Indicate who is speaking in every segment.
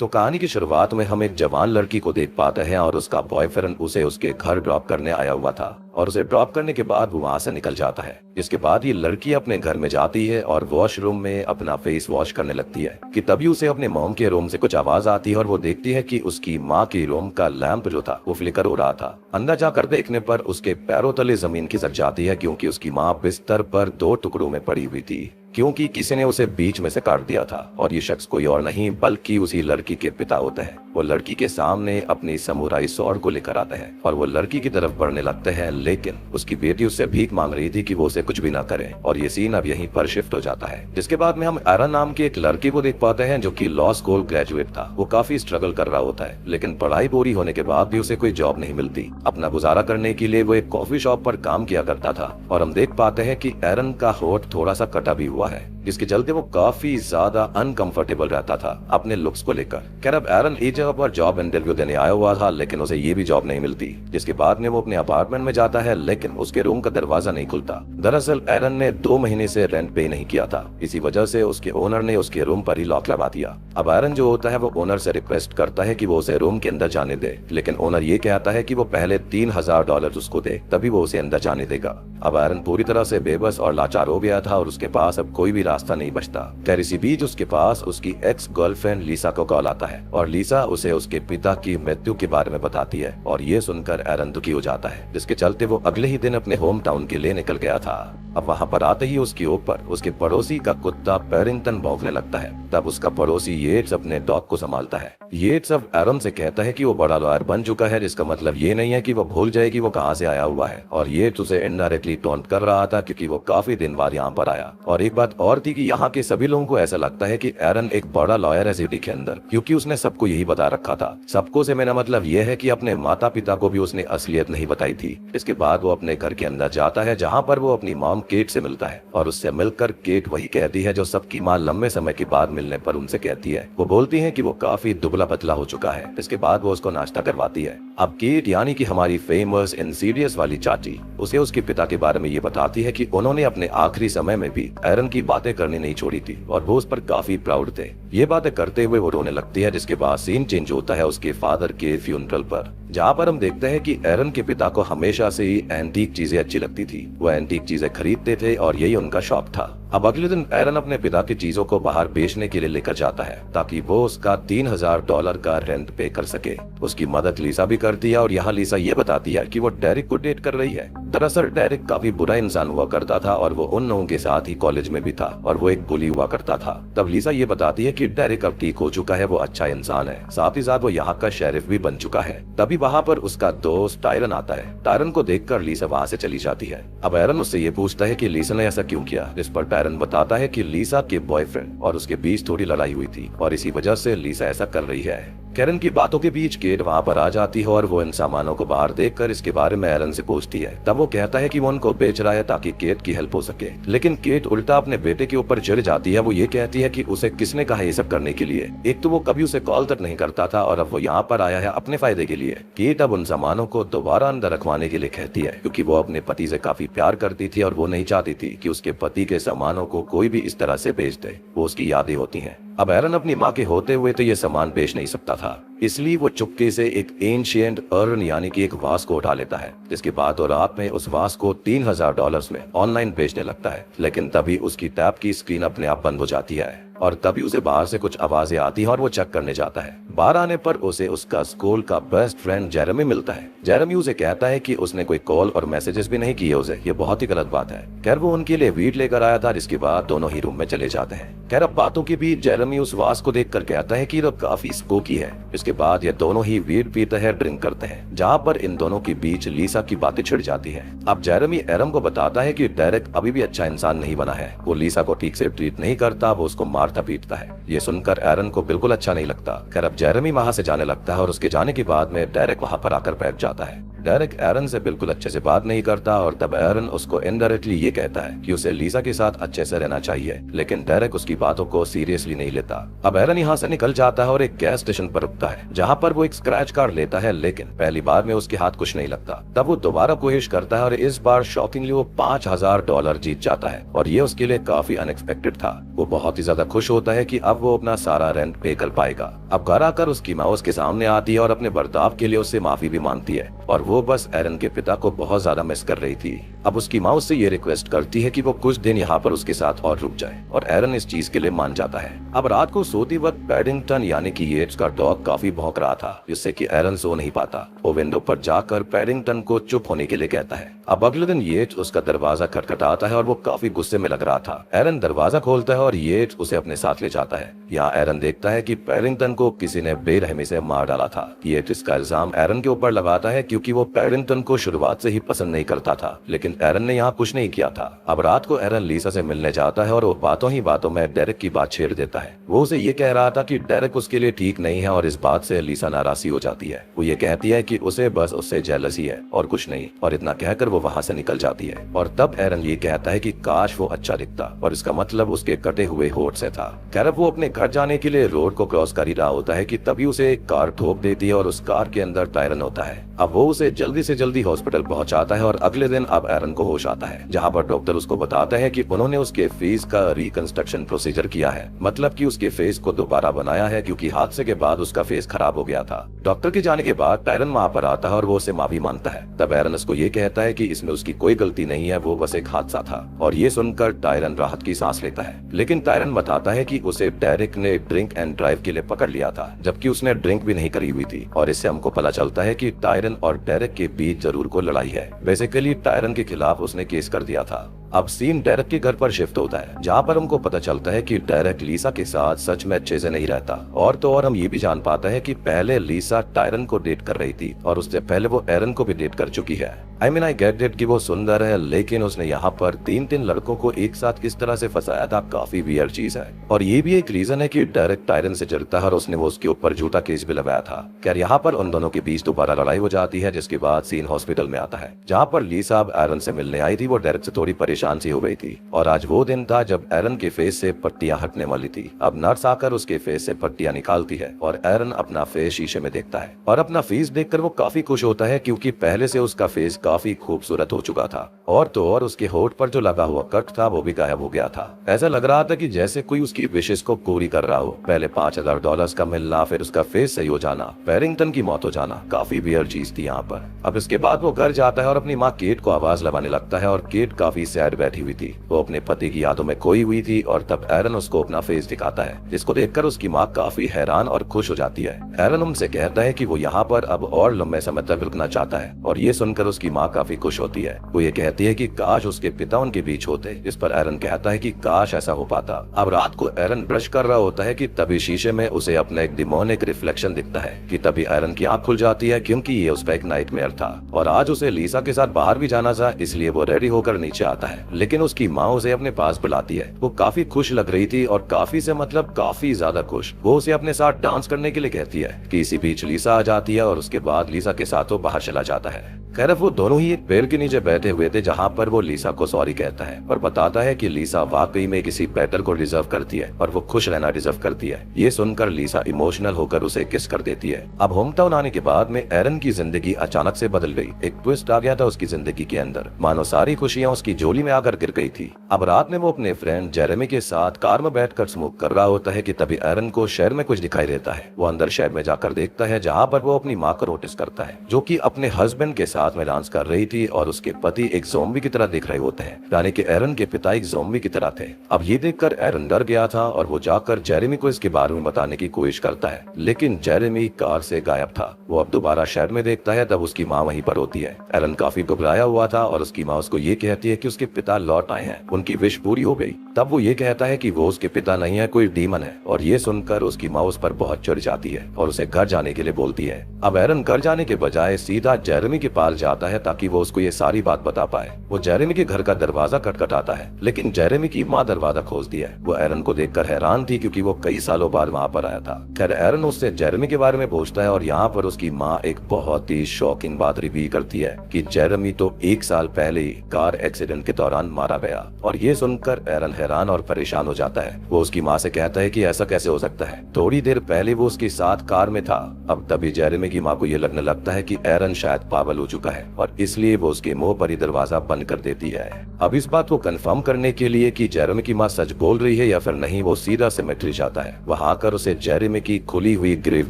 Speaker 1: तो कहानी की शुरुआत में हम एक जवान लड़की को देख पाते हैं और उसका बॉयफ्रेंड उसे उसके घर ड्रॉप करने आया हुआ था और उसे ड्रॉप करने के बाद वो वहाँ से निकल जाता है। इसके बाद ये लड़की अपने घर में जाती है और वॉशरूम में अपना फेस वॉश करने लगती है कि तभी उसे अपने मॉम के रूम से कुछ आवाज आती है और वो देखती है कि उसकी माँ के रूम का लैंप जो था वो फ्लिकर हो रहा था। अंदर जाकर देखने पर उसके पैरों तले जमीन खिसक जाती है क्योंकि उसकी माँ बिस्तर पर 2 टुकड़ों में पड़ी हुई थी क्योंकि किसी ने उसे बीच में से काट दिया था और ये शख्स कोई और नहीं बल्कि उसी लड़की के पिता होते हैं। वो लड़की के सामने अपनी समुराई स्वॉर्ड को लेकर आते हैं और वो लड़की की तरफ बढ़ने लगते हैं, लेकिन उसकी बेटी उससे भीख मांग रही थी कि वो उसे कुछ भी ना करे और ये सीन अब यहीं पर शिफ्ट हो जाता है। जिसके बाद में हम एरन नाम की एक लड़की को देख पाते हैं जो कि लॉ स्कूल ग्रेजुएट था। वो काफी स्ट्रगल कर रहा होता है, लेकिन पढ़ाई पूरी होने के बाद भी उसे कोई जॉब नहीं मिलती। अपना गुजारा करने के लिए वो एक कॉफी शॉप पर काम किया करता था और हम देख पाते हैं कि एरन का होठ थोड़ा सा कटा भी हुआ है, जिसके चलते वो काफी ज्यादा अनकंफर्टेबल रहता था अपने लुक्स को लेकर। खैर अब एरन एक जगह पर जॉब इंटरव्यू देने आया हुआ था, लेकिन उसे ये भी जॉब नहीं मिलती। जिसके बाद में वो अपने अपार्टमेंट में जाता है, लेकिन उसके रूम का दरवाजा नहीं खुलता। दरअसल एरन ने 2 महीने से रेंट पे नहीं किया था, इसी वजह से उसके ओनर ने उसके रूम पर ही लॉक लगा दिया। अब एरन जो होता है वो ओनर से रिक्वेस्ट करता है कि वो उसे रूम के अंदर जाने दे, लेकिन ओनर ये कहता है कि वो पहले $3000 उसको दे तभी वो उसे अंदर जाने देगा। अब एरन पूरी तरह से बेबस और लाचार हो गया था और उसके पास अब कोई भी रास्ता नहीं बचता। खैर इसी बीच उसके पास उसकी एक्स गर्लफ्रेंड लीसा को कॉल आता है और लीसा उसे उसके पिता की मृत्यु के बारे में बताती है और ये सुनकर एरन दुखी हो जाता है, जिसके चलते वो अगले ही दिन अपने होम टाउन के लिए निकल गया था। अब वहाँ पर आते ही उसके ऊपर उसके पड़ोसी का कुत्ता पैरिंगटन भौंकने लगता है। तब उसका पड़ोसी येट्स अपने डॉग को संभालता है। येट्स अब एरन से कहता है कि वो बड़ा लॉयर बन चुका है, जिसका मतलब ये नहीं है कि वो भूल जाए कि वो कहाँ से आया हुआ है, और येट्स उसे इनडायरेक्टली टॉन्ट कर रहा था क्योंकि वो काफी दिन बाद यहाँ पर आया। और एक बात और थी कि यहाँ के सभी लोगों को ऐसा लगता है कि एरन एक बड़ा लॉयर है सिटी के अंदर, क्योंकि उसने सबको यही बता रखा था। सबको से मेरा मतलब ये है कि अपने माता पिता को भी उसने असलियत नहीं बताई थी। इसके बाद वो अपने घर के अंदर जाता है जहाँ पर वो अपनी मॉम केट से मिलता है और उससे मिलकर केट वही कहती है जो सबकी माँ लंबे समय के बाद मिलने पर उनसे कहती है। वो बोलती है कि वो काफी दुबला पतला हो चुका है। इसके बाद वो उसको नाश्ता करवाती है। अब केट यानी कि हमारी फेमस इंसीडियस वाली चाची उसे उसके पिता के बारे में ये बताती है कि उन्होंने अपने आखिरी समय में भी एरन की बातें करनी नहीं छोड़ी थी और वो उस पर काफी प्राउड थे। ये बातें करते हुए वो रोने लगती है। जिसके बाद सीन चेंज होता है उसके फादर के फ्यूनरल पर, जहाँ पर हम देखते हैं कि एरन के पिता को हमेशा से ही एंटीक चीजें अच्छी लगती थी। वो एंटीक चीजें खरीदते थे और यही उनका शौक था। अब अगले दिन एरन अपने पिता की चीजों को बाहर बेचने के लिए लेकर जाता है ताकि वो उसका $3000 का रेंट पे कर सके। उसकी मदद लीसा भी करती है और यहाँ लीसा ये बताती है कि वो डेरिक को डेट कर रही है। दरअसल डेरिक काफी बुरा इंसान हुआ करता था और वो उन लोगों के साथ ही कॉलेज में भी था और वो एक बुली हुआ करता था। तब लीसा ये बताती है कि डेरिक अब ठीक हो चुका है, वो अच्छा इंसान है, साथ ही साथ वो यहाँ का शेरिफ भी बन चुका है। तभी वहाँ पर उसका दोस्त टायरन आता है। टायरन को देखकर लीसा वहाँ से चली जाती है। अब एरन उससे ये पूछता है कि लीसा ने ऐसा क्यों किया, जिस पर टायरन बताता है कि लीसा के बॉयफ्रेंड और उसके बीच थोड़ी लड़ाई हुई थी और इसी वजह से लीसा ऐसा कर रही है। कैरन की बातों के बीच केट वहाँ पर आ जाती है और वो इन सामानों को बाहर देखकर इसके बारे में एरन से पूछती है। तब वो कहता है कि वो उनको बेच रहा है ताकि केट की हेल्प हो सके, लेकिन केट उल्टा अपने बेटे के ऊपर चिढ़ जाती है। वो ये कहती है कि उसे किसने कहा ये सब करने के लिए। एक तो वो कभी उसे कॉल तक नहीं करता था और अब वो यहाँ पर आया है अपने फायदे के लिए। केट अब उन सामानों को दोबारा अंदर रखवाने के लिए कहती है क्योंकि वो अपने पति से काफी प्यार करती थी और वो नहीं चाहती थी कि उसके पति के सामानों को कोई भी इस तरह से बेच दे। वो उसकी यादें होती हैं। अब एरन अपनी माँ के होते हुए तो ये सामान बेच नहीं सकता था, इसलिए वो चुपके से एक एंशिएंट अर्न यानी कि एक वास को उठा लेता है। जिसके बाद वो रात में उस वास को $3000 में ऑनलाइन बेचने लगता है, लेकिन तभी उसकी टैब की स्क्रीन अपने आप बंद हो जाती है और तभी उसे बाहर से कुछ आवाजें आती हैं और वो चेक करने जाता है। बाहर आने पर उसे उसका स्कूल का बेस्ट फ्रेंड जेरेमी मिलता है। जेरेमी उसे कहता है कि उसने कोई कॉल और मैसेजेस भी नहीं किए उसे, ये बहुत ही गलत बात है। खैर वो उनके लिए वीट लेकर आया था, जिसके बाद दोनों ही रूम में चले जाते हैं। खैर अब बातों के बीच जेरेमी उस वास को देखकर कहता है कि ये तो काफी स्पोकी है। इसके बाद ये दोनों ही वीट पीते हैं, ड्रिंक करते हैं, जहाँ पर इन दोनों के बीच लीसा की बातें छिड़ जाती है। अब जेरेमी एरन को बताता है कि डेरेक अभी भी अच्छा इंसान नहीं बना है, वो लीसा को ठीक से ट्रीट नहीं करता, वो उसको मारता पीटता है। ये सुनकर एरन को बिल्कुल अच्छा नहीं लगता। खैर अब जेरेमी वहाँ से जाने लगता है और उसके जाने के बाद में डेरेक वहाँ पर आकर बैठ जाता है। डेरेक एरन से बिल्कुल अच्छे से बात नहीं करता और तब एरन उसको इनडायरेक्टली ये कहता है कि उसे लीसा के साथ अच्छे से रहना चाहिए, लेकिन डेरेक उसकी बातों को सीरियसली नहीं लेता। अब एरन यहाँ से निकल जाता है और एक गैस स्टेशन पर रुकता है जहाँ पर वो एक स्क्रैच कार्ड लेता है, लेकिन पहली बार में उसके हाथ कुछ नहीं लगता। तब वो दोबारा कोशिश करता है और इस बार शॉकिंगली वो $5000 जीत जाता है और ये उसके लिए काफी अनएक्सपेक्टेड था। वो बहुत ही ज्यादा खुश होता है कि अब वो अपना सारा रेंट पे कर पाएगा। अब घर आकर उसकी माँ उसके सामने आती है और अपने बर्ताव के लिए उससे माफी भी मांगती है और वो बस एरन के पिता को बहुत ज्यादा मिस कर रही थी। अब उसकी माँ उससे ये रिक्वेस्ट करती है कि वो कुछ दिन यहाँ पर उसके साथ और रुक जाए और एरन इस चीज के लिए मान जाता है। अब रात को सोती वक्त पैडिंगटन यानी कि येट्स का डॉग काफी भौंक रहा था, जिससे कि एरन सो नहीं पाता। वो विंडो पर जाकर पैडिंगटन को चुप होने के लिए कहता है। अब अगले दिन येट्स उसका दरवाजा खटखटाता है और वो काफी गुस्से में लग रहा था। एरन दरवाजा खोलता है और येट्स उसे अपने साथ ले जाता है। यहाँ एरन देखता है कि पैडिंगटन को किसी ने बेरहमी से मार डाला था। येट्स इसका इल्जाम एरन के ऊपर लगाता है क्योंकि वो पैडिंगटन को शुरुआत से ही पसंद नहीं करता था, लेकिन एरन ने यहाँ कुछ नहीं किया था। अब रात को एरन लीसा से मिलने जाता है और वो बातों ही बातों में डेरेक की बात छेड़ देता है। वो उसे ये कह रहा था कि डेरेक उसके लिए ठीक नहीं है और इस बात से लीसा नाराज हो जाती है। वो ये कहती है कि उसे बस उससे जेलसी है और कुछ नहीं, और इतना कहकर वो वहाँ से निकल जाती है। और तब एरन ये कहता है कि काश वो अच्छा दिखता, और इसका मतलब उसके कटे हुए होठ से था। खैर वो अपने घर जाने के लिए रोड को क्रॉस कर ही रहा होता है कि तभी उसे एक कार ठोक देती है और उस कार के अंदर टायरन होता है। अब वो उसे जल्दी से जल्दी हॉस्पिटल पहुंचाता है और अगले दिन अब एरन को होश आता है, जहां पर डॉक्टर उसको बताता है कि उन्होंने उसके फेस का रिकंस्ट्रक्शन प्रोसीजर किया है, मतलब कि उसके फेस को दोबारा बनाया है क्योंकि हादसे के बाद उसका फेस खराब हो गया था। डॉक्टर के जाने के बाद टायरन वहाँ पर आता है और वो उसे माफी मांगता है। तब एरन उसको ये कहता है कि इसमें उसकी कोई गलती नहीं है, वो बस एक हादसा था। और ये सुनकर टायरन राहत की सांस लेता है, लेकिन टायरन बताता है कि उसे डेरेक ने ड्रिंक एंड ड्राइव के लिए पकड़ लिया था, जबकि उसने ड्रिंक भी नहीं करी हुई थी। और इससे हमको पता चलता है कि टायरन और डेरेक के बीच जरूर कोई लड़ाई है। बेसिकली टायरन के खिलाफ उसने केस कर दिया था। अब सीन डेरेक के घर पर शिफ्ट होता है, जहाँ पर हमको पता चलता है कि डेरेक लीसा के साथ सच में अच्छे से नहीं रहता। और तो और हम ये भी जान पाते हैं कि पहले लीसा टायरन को डेट कर रही थी और उससे पहले वो एरन को भी डेट कर चुकी है। आई गेट इट कि वो सुंदर है, लेकिन उसने यहाँ पर तीन लड़कों को एक साथ किस तरह से फंसाया था, काफी वियर्ड चीज है। और ये भी एक रीजन है कि डेरेक टायरन से चिढ़ता है और उसने वो उसके ऊपर झूठा केस भी लगाया था। खैर यहाँ पर उन दोनों के बीच दोबारा लड़ाई हो जाती है, जिसके बाद सीन हॉस्पिटल में आता है, जहाँ पर लीसा अब एरन से मिलने आई थी। वो डेरेक से थोड़ी परेशान सी हो गई थी और आज वो दिन था जब एरन के फेस से पट्टियां हटने वाली थी। अब नर्स आकर उसके फेस से पट्टियां निकालती है और एरन अपना फेस शीशे में देखता है और अपना फेस देखकर वो काफी खुश होता है, क्योंकि पहले से उसका फेस काफी खूबसूरत हो चुका था। और तो और उसके होठ पर जो लगा हुआ कट था वो भी गायब हो गया था। ऐसा लग रहा था कि जैसे कोई उसकी विशेष को पूरी कर रहा हो। पहले $5000 का मिलना, फिर उसका फेस सही हो जाना, पैडिंगटन की मौत हो जाना, काफी वियर्ड चीज थी यहाँ पर। अब इसके बाद वो घर जाता है और अपनी माँ केट को आवाज लगाने लगता है और केट काफी सैड बैठी हुई थी। वो अपने पति की यादों में खोई हुई थी और तब एरन उसको अपना फेस दिखाता है, जिसको देखकर उसकी माँ काफी हैरान और खुश हो जाती है। एरन उनसे कहता है कि वो यहाँ पर अब और लंबे समय तक रुकना चाहता है और ये सुनकर उसकी माँ काफी खुश होती है। वो ये कहती है कि काश उसके पिता उनके बीच होते, जिस पर एरन कहता है कि काश ऐसा हो पाता। अब रात को एरन ब्रश कर रहा होता है कि तभी शीशे में उसे अपना एक डिमोनिक रिफ्लेक्शन दिखता है कि तभी एरन की आंख खुल जाती है, क्योंकि ये उसका एक नाइटमेयर था और आज उसे लीसा के साथ बाहर भी जाना था। इसलिए वो रेडी होकर नीचे आता है, लेकिन उसकी माँ उसे अपने पास बुलाती है। वो काफी खुश लग रही थी और काफी से मतलब काफी ज्यादा खुश। वो उसे अपने साथ डांस करने के लिए कहती है कि इसी बीच लीसा आ जाती है और उसके बाद लीसा के साथ वो बाहर चला जाता है। खैर वो दोनों ही एक पेड़ के नीचे बैठे हुए थे, जहाँ पर वो लीसा को सॉरी कहता है और बताता है कि लीसा वाकई में किसी बेटर को डिजर्व करती है और वो खुश रहना डिजर्व करती है। ये सुनकर लीसा इमोशनल होकर उसे किस कर देती है। अब होम टाउन आने के बाद में एरन की जिंदगी अचानक से बदल गई। एक ट्विस्ट आ गया था उसकी जिंदगी के अंदर, मानो सारी खुशियां उसकी झोली में आकर गिर गई थी। अब रात में वो अपने फ्रेंड जेरेमी के साथ कार में बैठकर स्मोक कर रहा होता है कि तभी एरन को शहर में कुछ दिखाई देता है। वो अंदर शहर में जाकर देखता है, जहाँ पर वो अपनी माँ को नोटिस करता है, जो कि अपने हस्बैंड के साथ में डांस कर रही थी और उसके पति एक ज़ॉम्बी की तरह दिख रहे होते हैं, यानी कि एरन के पिता एक ज़ॉम्बी की तरह थे। अब ये देखकर एरन डर गया था और वो जाकर जेरेमी को इसके बारे में बताने की कोशिश करता है, लेकिन जेरेमी कार से गायब था। वो अब दोबारा शहर में देखता है, तब उसकी माँ वहीं पर होती है। एरन काफी घबराया हुआ था और उसकी माँ उसको ये कहती है कि उसके पिता लौट आए हैं, उनकी विश पूरी हो गई। तब वो ये कहता है कि वो उसके पिता नहीं है, कोई डीमन है। और ये सुनकर उसकी माँ उस पर बहुत चिढ़ जाती है और उसे घर जाने के लिए बोलती है। अब एरन घर जाने के बजाय सीधा जेरेमी के पास अस्पताल जाता है ताकि वो उसको ये सारी बात बता पाए। वो जेरेमी के घर का दरवाजा खटखटाता है, लेकिन जेरेमी की माँ दरवाजा खोलती है। वो एरन को देखकर हैरान थी क्योंकि वो कई सालों बाद वहाँ पर आया था। खैर एरन उससे जेरेमी के बारे में पूछता है और यहाँ पर उसकी माँ एक बहुत ही शॉकिंग बात रिवील करती है कि जेरेमी तो 1 साल पहले ही कार एक्सीडेंट के दौरान मारा गया। और ये सुनकर एरन हैरान और परेशान हो जाता है। वो उसकी माँ से कहता है कि ऐसा कैसे हो सकता है, थोड़ी देर पहले वो उसके साथ कार में था। अब तभी जेरेमी की माँ को ये लगने लगता है कि एरन शायद पागल हो चुका है और इसलिए वो उसके मुंह पर ही दरवाजा बंद कर देती है। अब इस बात को कंफर्म करने के लिए कि जेरेमी की माँ सच बोल रही है या फिर नहीं, वो सीधा सेमेट्री जाता है। वहां आकर उसे जेरेमी की खुली हुई ग्रेव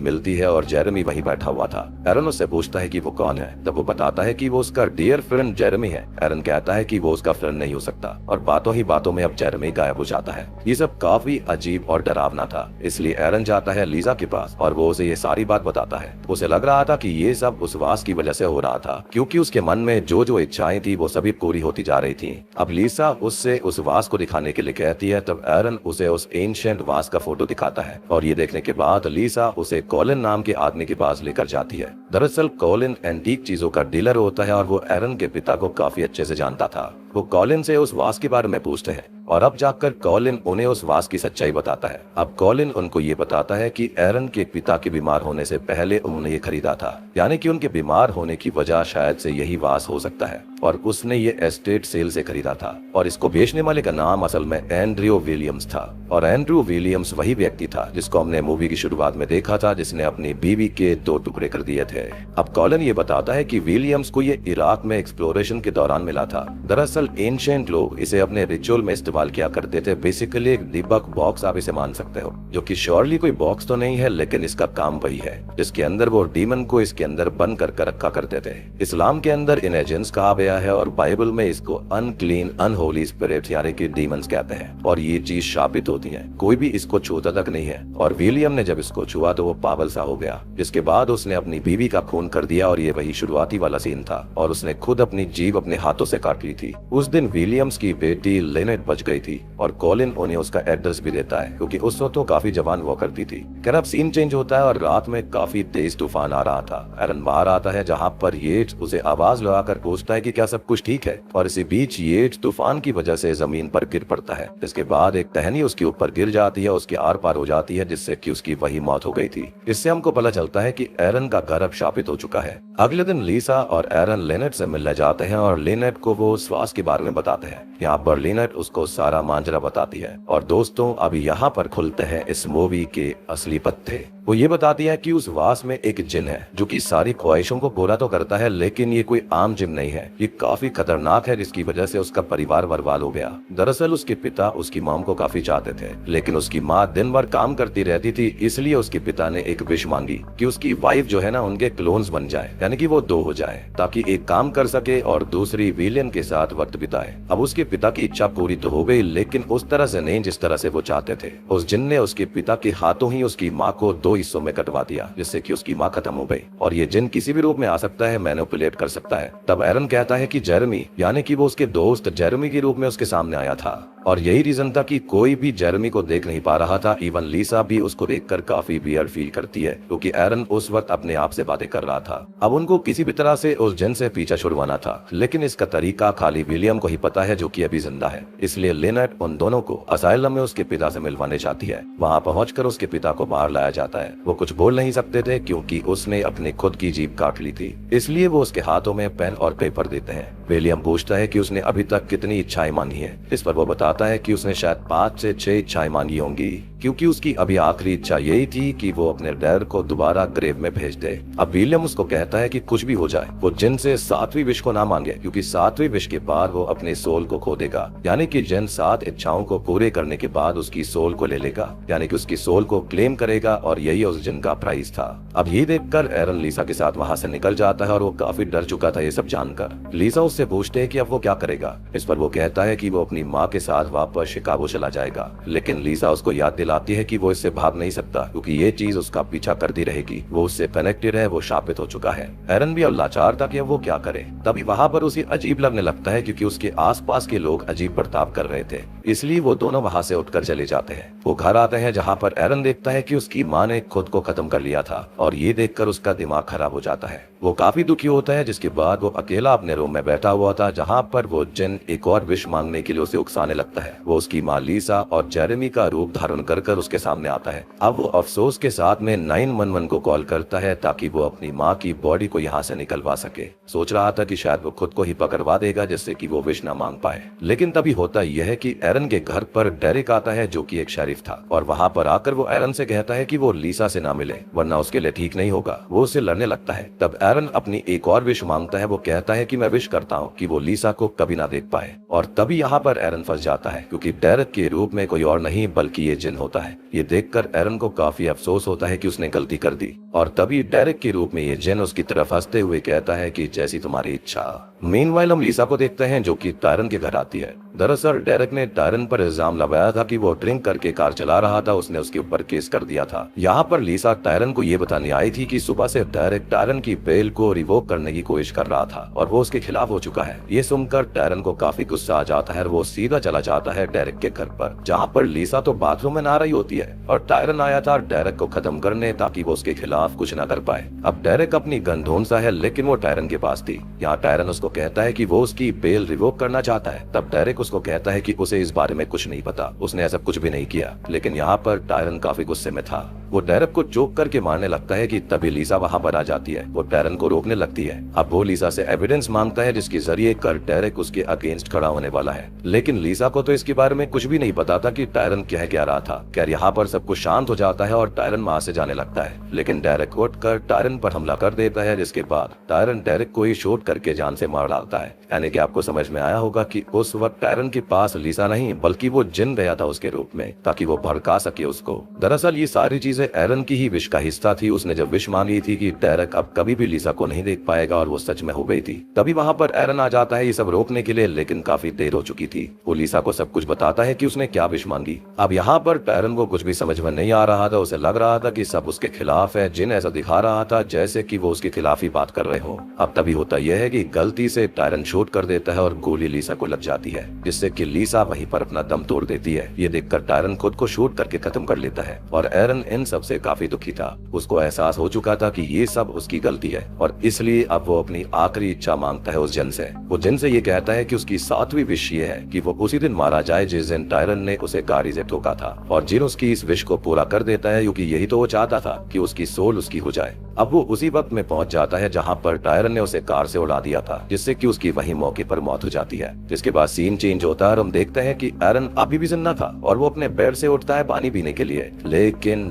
Speaker 1: मिलती है और जेरेमी वहीं बैठा हुआ था। एरन उससे पूछता है कि वो कौन है, तब वो बताता है कि वो उसका डियर फ्रेंड जेरेमी है। एरन कहता है कि वो उसका फ्रेंड नहीं हो सकता और बातों ही बातों में अब जेरेमी गायब हो जाता है। ये सब काफी अजीब और डरावना था, इसलिए एरन जाता है लीजा के पास और वो उसे ये सारी बात बताता है। उसे लग रहा था कि ये सब उस वास की वजह से हो रहा था, क्योंकि उसके मन में जो जो इच्छाएं थी वो सभी पूरी होती जा रही थी। अब लीसा उससे उस वास को दिखाने के लिए कहती है, तब एरन उसे उस एंशिएंट वास का फोटो दिखाता है और ये देखने के बाद लीसा उसे कॉलिन नाम के आदमी के पास लेकर जाती है। दरअसल कॉलिन एंटीक चीजों का डीलर होता है और वो एरन के पिता को काफी अच्छे से जानता था। वो कॉलिन से उस वास के बारे में पूछते हैं और अब जाकर कॉलिन उन्हें उस वास की सच्चाई बताता है। अब कॉलिन उनको ये बताता है कि एरन के पिता के बीमार होने से पहले उन्होंने ये खरीदा था, यानी कि उनके बीमार होने की वजह शायद से यही वास हो सकता है और उसने ये एस्टेट सेल से खरीदा था। और इसको बेचने वाले का नाम असल में एंड्रयू विलियम्स था और एंड्रयू विलियम्स वही व्यक्ति था जिसको हमने मूवी की शुरुआत में देखा था, जिसने अपनी बीवी के 2 टुकड़े कर दिए थे। अब कॉलिन ये बताता है कि विलियम्स को ये इराक में एक्सप्लोरेशन के दौरान मिला था। दरअसल एंशिएंट लोग इसे अपने रिचुअल में इस्तेमाल किया करते थे। बेसिकली एक डिबक बॉक्स आप इसे मान सकते हो, जो कि श्योरली कोई बॉक्स तो नहीं है, लेकिन इसका काम वही है जिसके अंदर वो डीमन को इसके अंदर बंद कर रखा करते थे। इस्लाम के अंदर इन्हें जिन्स कहा गया है और बाइबल में इसको अनक्लीन अनहोली स्पिरिट यानी कि डीमंस कहते हैं और ये चीज शापित होती है, कोई भी इसको छूता तक नहीं है। और विलियम ने जब इसको छुआ तो वो पागल सा हो गया, जिसके बाद उसने अपनी बीवी का खून कर दिया और ये वही शुरुआती वाला सीन था और उसने खुद अपनी जीभ अपने हाथों से काट ली थी। उस दिन विलियम्स की बेटी लेनेट बच गई थी और कॉलिन उन्हें उसका एड्रेस भी देता है क्योंकि उस वक्त तो काफी जवान हुआ करती थी। खैर अब सीन चेंज होता है और रात में काफी तेज तूफान आ रहा था। एरन बाहर आता है जहाँ पर येट्स उसे आवाज लगाकर पूछता है कि क्या सब कुछ ठीक है और इसी बीच येट्स तूफान की वजह से जमीन पर गिर पड़ता है। इसके बाद एक टहनी उसके ऊपर गिर जाती है, उसके आर पार हो जाती है, जिससे कि उसकी वही मौत हो गई थी। इससे हमको पता चलता है कि एरन का घर अब शापित हो चुका है। अगले दिन लीसा और एरन लेनेट से मिलने जाते हैं और लेनेट को वो स्वास्थ्य के बारे में बताते हैं। यहाँ पर लेनेट उसको सारा मांजरा बताती है और दोस्तों अभी यहाँ पर खुलते हैं इस मूवी के असली पत्ते। वो ये बताती है कि उस वास में एक जिन है जो कि सारी ख्वाहिशों को पूरा तो करता है, लेकिन ये कोई आम जिन नहीं है, ये काफी खतरनाक है, जिसकी वजह से उसका परिवार बर्बाद हो गया। दरअसल उसके पिता उसकी मॉम को काफी चाहते थे, लेकिन उसकी माँ दिन भर काम करती रहती थी, इसलिए उसके पिता ने एक विश मांगी कि उसकी वाइफ जो है ना उनके क्लोन्स बन जाए, यानी कि वो 2 हो जाए, ताकि एक काम कर सके और दूसरी विलियन के साथ वक्त बिताए। अब उसके पिता की इच्छा पूरी तो हो गई, लेकिन उस तरह से नहीं जिस तरह से वो चाहते थे। उस जिन ने उसके पिता के हाथों ही उसकी माँ को 2 हिस्सों में कटवा दिया, जिससे कि उसकी माँ खत्म हो गई। और ये जिन किसी भी रूप में आ सकता है, मैनिपुलेट कर सकता है। तब एरन कहता है कि जेरेमी, यानी कि वो उसके दोस्त जेरेमी के रूप में उसके सामने आया था और यही रीजन था कि कोई भी जेरेमी को देख नहीं पा रहा था। इवन लीसा भी उसको देखकर काफी वियर्ड फील करती है क्योंकि एरन उस वक्त अपने आप से बातें कर रहा था। अब उनको किसी भी तरह से उस जिन से पीछा छुड़वाना था, लेकिन इसका तरीका खाली विलियम को ही पता है जो कि अभी जिंदा है। इसलिए लेनेट उन दोनों को असाइलम में उसके पिता से मिलवाने जाती है। वहाँ पहुंचकर उसके पिता को बाहर लाया जाता है। वो कुछ बोल नहीं सकते थे क्योंकि उसने अपनी खुद की जीभ काट ली थी, इसलिए वो उसके हाथों में पेन और पेपर देते हैं। विलियम पूछता है कि उसने अभी तक कितनी इच्छाएं मांगी है। इस पर वो बताता है कि उसने शायद 5 से 6 इच्छाएं मांगी होंगी, क्योंकि उसकी अभी आखिरी इच्छा यही थी कि वो अपने डैड को दोबारा ग्रेव में भेज दे। अब विलियम उसको कहता है कि कुछ भी हो जाए वो जिन से 7वीं विश को ना मांगे, क्योंकि 7वीं विश के बाद वो अपने सोल को खो देगा, यानी कि जिन 7 इच्छाओं को पूरे करने के बाद उसकी सोल को ले लेगा, यानी कि उसकी सोल को क्लेम करेगा और यही उस जिन का प्राइस था। अब ये देखकर एरन लीसा के साथ वहाँ से निकल जाता है और वो काफी डर चुका था ये सब जानकर। लीसा उससे पूछते है कि अब वो क्या करेगा। इस पर वो कहता है कि वो अपनी माँ के साथ बाद वापस शिकागो चला जाएगा। लेकिन लीसा उसको याद दिलाती है कि वो इससे भाग नहीं सकता क्योंकि ये चीज उसका पीछा करती रहेगी। वो उससे कनेक्टेड है, वो शापित हो चुका है। एरन भी अब लाचार था कि अब वो क्या करे। तभी वहाँ पर उसे अजीब लगने लगता है क्योंकि उसके आसपास के लोग अजीब बर्ताव कर रहे थे, इसलिए वो दोनों वहाँ से उठकर चले जाते हैं। वो घर आते हैं जहाँ पर एरन देखता है कि उसकी माँ ने खुद को खत्म कर लिया था और ये देखकर उसका दिमाग खराब हो जाता है। वो काफी दुखी होता है, जिसके बाद वो अकेला अपने रूम में बैठा हुआ था जहाँ पर वो जिन एक और विश मांगने के लिए उसे उकसाने लगता है। वो उसकी माँ लीसा और जेरेमी का रूप धारण कर उसके सामने आता है। अब वो अफसोस के साथ में 911 को कॉल करता है ताकि वो अपनी माँ की बॉडी को यहाँ से निकलवा सके। सोच रहा था कि शायद वो खुद को ही पकड़वा देगा जिससे कि वो विश ना मांग पाए। लेकिन तभी होता यह है कि एरन के घर पर डेरिक आता है जो कि एक शेरिफ था और वहाँ पर आकर वो एरन से कहता है कि वो लीसा से ना मिले वरना उसके लिए ठीक नहीं होगा। वो उससे लड़ने लगता है। तब एरन अपनी एक और विश मांगता है। वो कहता है कि मैं विश करता हूँ कि वो लीसा को कभी ना देख पाए। और तभी यहाँ पर एरन फंस जाता है क्योंकि डेरिक के रूप में कोई और नहीं बल्कि ये जिन होता है। ये देखकर एरन को काफी अफसोस होता है कि उसने गलती कर दी। और तभी डेरिक के रूप में ये जिन उसकी तरफ हंसते हुए कहता है कि जैसी तुम्हारी इच्छा। मीनवाइल हम लीसा को देखते हैं जो कि टायरन के घर आती है। दरअसल डेरिक ने टायरन पर इल्जाम लगाया था कि वो ड्रिंक करके कार चला रहा था, उसने उसके ऊपर केस कर दिया था। यहाँ पर लीसा टायरन को ये बताने आई थी कि सुबह से डेरिक टायरन की बेल को रिवोक करने की कोशिश कर रहा था और वो उसके खिलाफ हो चुका है। ये सुनकर टायरन को काफी गुस्सा आ जाता है और वो सीधा चला जाता है डेरिक के घर पर, जहाँ पर लीसा तो बाथरूम में नहा रही होती है और टायरन आया था डेरिक को खत्म करने ताकि वो उसके खिलाफ कुछ न कर पाए। अब डेरिक अपनी गन ढूंढता है लेकिन वो टायरन के पास थी। यहाँ टायरन उसको कहता है कि वो उसकी बेल रिवोक करना चाहता है। तब डेरिक उसको कहता है कि उसे इस बारे में कुछ नहीं पता, उसने ऐसा कुछ भी नहीं किया। लेकिन यहाँ पर टायरन काफी गुस्से में था। वो डेरिक को चोक करके मारने लगता है कि तभी लीसा वहाँ पर आ जाती है। वो टायरन को रोकने लगती है। अब वो लीसा से एविडेंस मांगता है जिसके जरिए कर डेरिक उसके अगेंस्ट खड़ा होने वाला है। लेकिन लीसा को तो इसके बारे में कुछ भी नहीं पता था कि टायरन कह क्या रहा था। खैर यहाँ पर सब कुछ शांत हो जाता है और टायरन वहाँ से जाने लगता है। लेकिन डेरिक उठकर टायरन पर हमला कर देता है, जिसके बाद टायरन डेरिक को ही शूट करके जान से मार डालता है। यानी कि आपको समझ में आया होगा कि उस वक्त टायरन के पास लीसा नहीं बल्कि वो जिन गया था उसके रूप में ताकि वो भड़का सके उसको। दरअसल ये सारी चीजें एरन की ही विश का हिस्सा थी। उसने जब विश मांगी थी कि डेरिक अब कभी भी लीसा को नहीं देख पाएगा और वो सच में हो गई थी। तभी वहाँ पर एरन आ जाता है ये सब रोकने के लिए, लेकिन काफी देर हो चुकी थी। वो लीसा को सब कुछ बताता है कि उसने क्या विश मांगी। अब यहाँ पर टायरन को कुछ भी समझ में नहीं आ रहा था। उसे लग रहा था कि सब उसके खिलाफ है। जिन ऐसा दिखा रहा था जैसे कि वो उसके खिलाफ ही बात कर रहे हो। अब तभी होता यह है कि गलती से टायरन शूट कर देता है और गोली लीसा को लग जाती है, जिससे कि लीसा वहीं पर अपना दम तोड़ देती है। ये देखकर टायरन खुद को शूट करके खत्म कर लेता है और एरन इन सब से काफी दुखी था। उसको एहसास हो चुका था कि ये सब उसकी गलती है और इसलिए अब वो अपनी आखिरी इच्छा मांगता है उस जिन से। वो जिन से ये कहता है कि उसकी 7वीं विश ये है कि वो उसी दिन मारा जाए जिस दिन टायरन ने उसे गाड़ी से ठोका था। और जिन उसकी इस विश को पूरा कर देता है क्योंकि यही तो वो चाहता था कि उसकी सोल उसकी हो जाए। अब वो उसी वक्त में पहुंच जाता है जहाँ पर टायरन ने उसे कार से उड़ा दिया था, जिससे कि उसकी वही मौके पर मौत हो जाती है। जिसके बाद सीन चेंज होता है और हम देखते हैं कि एरन अभी भी जिंदा था और वो अपने बेड से उठता है पानी पीने के लिए। लेकिन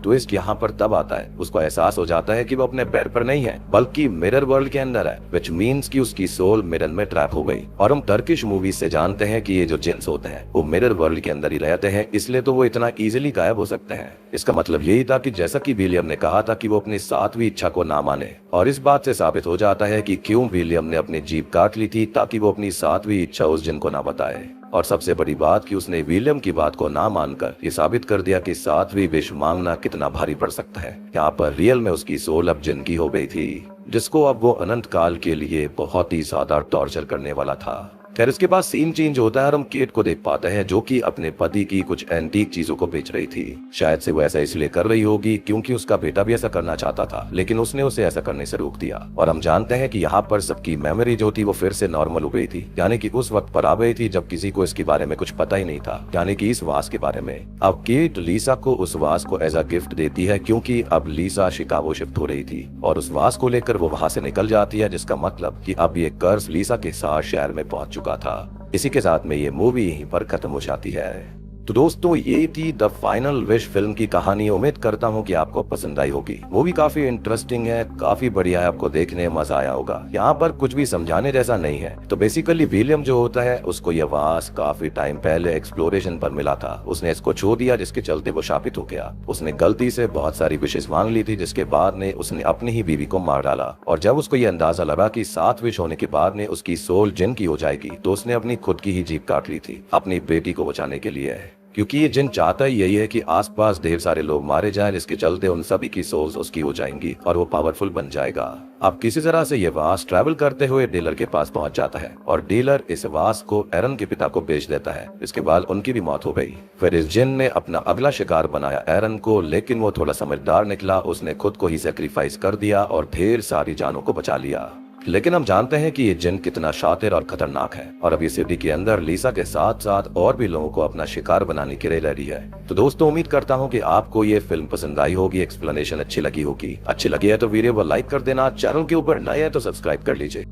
Speaker 1: ट्विस्ट यहाँ पर तब आता है, उसको एहसास हो जाता है कि वो अपने बेड पर नहीं है बल्कि मिरर वर्ल्ड के अंदर है, विच मीन्स कि उसकी सोल मिरर में ट्रैप हो गई। और हम टर्किश मूवीज से जानते हैं कि ये जो जिन्स होते हैं वो मिरर वर्ल्ड के अंदर ही रहते हैं, इसलिए तो वो इतना इजीली गायब हो सकते हैं। इसका मतलब यही था कि जैसा कि विलियम ने कहा था कि वो अपनी 7वीं इच्छा को ना माने, और इस बात से साबित हो जाता है कि क्यों विलियम ने अपनी जीभ काट ली थी ताकि वो अपनी 7वीं इच्छा उस जिन को ना बताए। और सबसे बड़ी बात कि उसने विलियम की बात को ना मानकर ये साबित कर दिया कि 7वीं विश मांगना कितना भारी पड़ सकता है। यहाँ पर रियल में उसकी सोल अब जिन की हो गई थी, जिसको अब वो अनंत काल के लिए बहुत ही ज्यादा टॉर्चर करने वाला था। खैर इसके बाद सीन चेंज होता है और हम केट को देख पाते हैं जो कि अपने पति की कुछ एंटीक चीजों को बेच रही थी। शायद से वो ऐसा इसलिए कर रही होगी क्योंकि उसका बेटा भी ऐसा करना चाहता था, लेकिन उसने उसे ऐसा करने से रोक दिया। और हम जानते हैं कि यहाँ पर सबकी मेमोरी जो थी वो फिर से नॉर्मल हो गई थी, यानी कि उस वक्त पर आ गई थी जब किसी को इसके बारे में कुछ पता ही नहीं था, यानी कि इस वास के बारे में। अब केट लीसा को उस वास को एज अ गिफ्ट देती है क्योंकि अब लीसा शिकागो शिफ्ट हो रही थी और उस वास को लेकर वो वहां से निकल जाती है, जिसका मतलब कि अब ये कर्ज लीसा के साथ शहर में पहुंच चुका था। इसी के साथ में ये मूवी यहीं पर खत्म हो जाती है। तो दोस्तों ये थी द फाइनल विश फिल्म की कहानी। उम्मीद करता हूँ कि आपको पसंद आई होगी। मूवी काफी इंटरेस्टिंग है, काफी बढ़िया है, आपको देखने में मजा आया होगा। यहाँ पर कुछ भी समझाने जैसा नहीं है। तो बेसिकली विलियम जो होता है उसको ये वास काफी टाइम पहले एक्सप्लोरेशन पर मिला था। उसने इसको छू दिया जिसके चलते वो शापित हो गया। उसने गलती से बहुत सारी विशेष मांग ली थी जिसके बाद ने उसने अपनी ही बीवी को मार डाला। और जब उसको ये अंदाजा लगा कि 7 विश होने के बाद ने उसकी सोल जिन की हो जाएगी तो उसने अपनी खुद की ही जीभ काट ली थी अपनी बेटी को बचाने के लिए। क्योंकि ये जिन चाहता ही यही है कि आसपास ढेर सारे लोग मारे जाएं जिसके चलते उन सभी की सोल्स उसकी हो जाएंगी और वो पावरफुल बन जाएगा। अब किसी तरह से ये वास ट्रैवल करते हुए डीलर के पास पहुंच जाता है और डीलर इस वास को एरन के पिता को बेच देता है। इसके बाद उनकी भी मौत हो गई। फिर इस जिन ने अपना अगला शिकार बनाया एरन को, लेकिन वो थोड़ा समझदार निकला। उसने खुद को ही सेक्रीफाइस कर दिया और ढेर सारी जानों को बचा लिया। लेकिन हम जानते हैं कि ये जिन कितना शातिर और खतरनाक है और अब ये सिटी के अंदर लीसा के साथ साथ और भी लोगों को अपना शिकार बनाने के लिए रेडी है। तो दोस्तों उम्मीद करता हूँ कि आपको ये फिल्म पसंद आई होगी, एक्सप्लेनेशन अच्छी लगी होगी। अच्छी लगी है तो वीडियो को लाइक कर देना, चैनल के ऊपर नए हैं तो सब्सक्राइब कर लीजिए।